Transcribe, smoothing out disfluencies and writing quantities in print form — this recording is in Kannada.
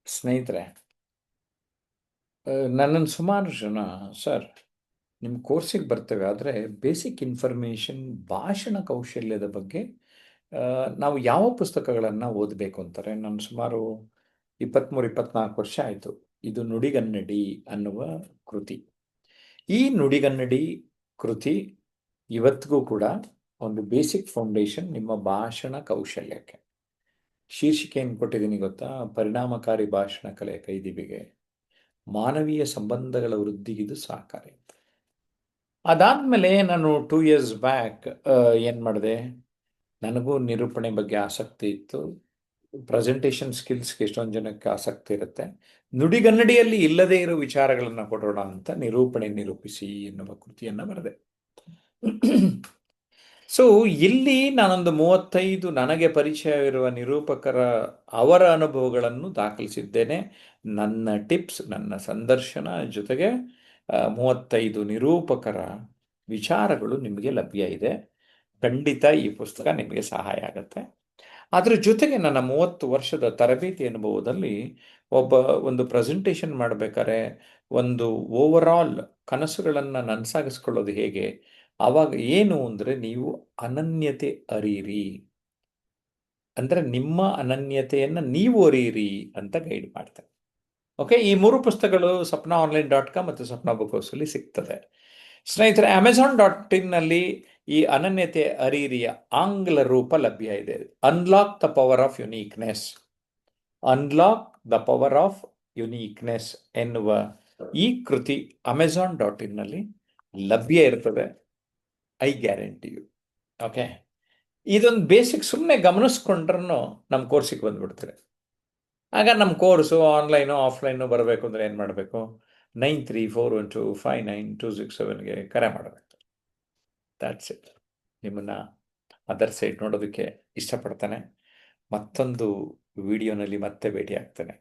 ಸ್ನೇಹಿತರೆ, ನನ್ನನ್ನು ಸುಮಾರು ಜನ ಸರ್ ನಿಮ್ಮ ಕೋರ್ಸಿಗೆ ಬರ್ತೇವೆ, ಆದರೆ ಬೇಸಿಕ್ ಇನ್ಫಾರ್ಮೇಷನ್ ಭಾಷಣ ಕೌಶಲ್ಯದ ಬಗ್ಗೆ ನಾವು ಯಾವ ಪುಸ್ತಕಗಳನ್ನು ಓದಬೇಕು ಅಂತಾರೆ. ನಾನು ಸುಮಾರು 23-24 ವರ್ಷ ಆಯಿತು ಇದು ನುಡಿಗನ್ನಡಿ ಅನ್ನುವ ಕೃತಿ. ಈ ನುಡಿಗನ್ನಡಿ ಕೃತಿ ಇವತ್ತಿಗೂ ಕೂಡ ಒಂದು ಬೇಸಿಕ್ ಫೌಂಡೇಶನ್ ನಿಮ್ಮ ಭಾಷಣ ಕೌಶಲ್ಯಕ್ಕೆ. ಶೀರ್ಷಿಕೆ ಏನು ಕೊಟ್ಟಿದ್ದೀನಿ ಗೊತ್ತಾ? ಪರಿಣಾಮಕಾರಿ ಭಾಷಣ ಕಲೆ ಕೈದಿವಿಗೆ ಮಾನವೀಯ ಸಂಬಂಧಗಳ ವೃದ್ಧಿಗಿದು ಸಹಕಾರಿ ಅಂತ. ಅದಾದಮೇಲೆ ನಾನು 2 ಇಯರ್ಸ್ ಬ್ಯಾಕ್ ಏನು ಮಾಡಿದೆ, ನನಗೂ ನಿರೂಪಣೆ ಬಗ್ಗೆ ಆಸಕ್ತಿ ಇತ್ತು. ಪ್ರೆಸೆಂಟೇಷನ್ ಸ್ಕಿಲ್ಸ್ಗೆ ಎಷ್ಟೊಂದು ಜನಕ್ಕೆ ಆಸಕ್ತಿ ಇರುತ್ತೆ. ನುಡಿಗನ್ನಡಿಯಲ್ಲಿ ಇಲ್ಲದೇ ಇರೋ ವಿಚಾರಗಳನ್ನು ಕೊಡೋಣ ಅಂತ ನಿರೂಪಣೆ ನಿರೂಪಿಸಿ ಎನ್ನುವ ಕೃತಿಯನ್ನು ಬರೆದೆ. ಸೊ ಇಲ್ಲಿ ನಾನೊಂದು 35 ನನಗೆ ಪರಿಚಯವಿರುವ ನಿರೂಪಕರ ಅವರ ಅನುಭವಗಳನ್ನು ದಾಖಲಿಸಿದ್ದೇನೆ. ನನ್ನ ಟಿಪ್ಸ್, ನನ್ನ ಸಂದರ್ಶನ ಜೊತೆಗೆ 35 ನಿರೂಪಕರ ವಿಚಾರಗಳು ನಿಮಗೆ ಲಭ್ಯ ಇದೆ. ಖಂಡಿತ ಈ ಪುಸ್ತಕ ನಿಮಗೆ ಸಹಾಯ ಆಗುತ್ತೆ. ಅದರ ಜೊತೆಗೆ ನನ್ನ 30 ವರ್ಷದ ತರಬೇತಿ ಅನುಭವದಲ್ಲಿ ಒಂದು ಪ್ರೆಸೆಂಟೇಷನ್ ಮಾಡಬೇಕಾದ್ರೆ ಒಂದು ಓವರಾಲ್ ಕನಸುಗಳನ್ನು ನನಸಾಗಿಸ್ಕೊಳ್ಳೋದು ಹೇಗೆ, ಆವಾಗ ಏನು ಅಂದರೆ ನೀವು ಅನನ್ಯತೆ ಅರಿಯಿರಿ, ಅಂದರೆ ನಿಮ್ಮ ಅನನ್ಯತೆಯನ್ನು ನೀವು ಅರಿಯಿರಿ ಅಂತ ಗೈಡ್ ಮಾಡ್ತಾರೆ. ಓಕೆ, ಈ 3 ಪುಸ್ತಕಗಳು sapnaonline.com ಮತ್ತು ಸಪ್ನಾ ಬುಕ್ ಹೌಸಲ್ಲಿ ಸಿಗ್ತದೆ. ಸ್ನೇಹಿತರೆ, Amazon.in ಈ ಅನನ್ಯತೆ ಅರಿಯಿರಿಯ ಆಂಗ್ಲ ರೂಪ ಲಭ್ಯ ಇದೆ. Unlock the power of uniqueness, unlock the power of uniqueness ಎನ್ನುವ ಈ ಕೃತಿ Amazon.in ಲಭ್ಯ ಇರ್ತದೆ. I guarantee you. ಓಕೆ, ಇದೊಂದು ಬೇಸಿಕ್ ಸುಮ್ಮನೆ ಗಮನಿಸ್ಕೊಂಡ್ರೂ ನಮ್ಮ ಕೋರ್ಸಿಗೆ ಬಂದುಬಿಡ್ತಾರೆ. ಆಗ ನಮ್ಮ ಕೋರ್ಸು ಆನ್ಲೈನು ಆಫ್ಲೈನು ಬರಬೇಕು ಅಂದರೆ ಏನು ಮಾಡಬೇಕು? 9341259267ಗೆ ಕರೆ ಮಾಡಬೇಕು. That's it. ನಿಮ್ಮನ್ನು ಅದರ್ ಸೈಡ್ ನೋಡೋದಕ್ಕೆ ಇಷ್ಟಪಡ್ತಾನೆ. ಮತ್ತೊಂದು ವಿಡಿಯೋನಲ್ಲಿ ಮತ್ತೆ ಭೇಟಿ ಆಗ್ತಾನೆ.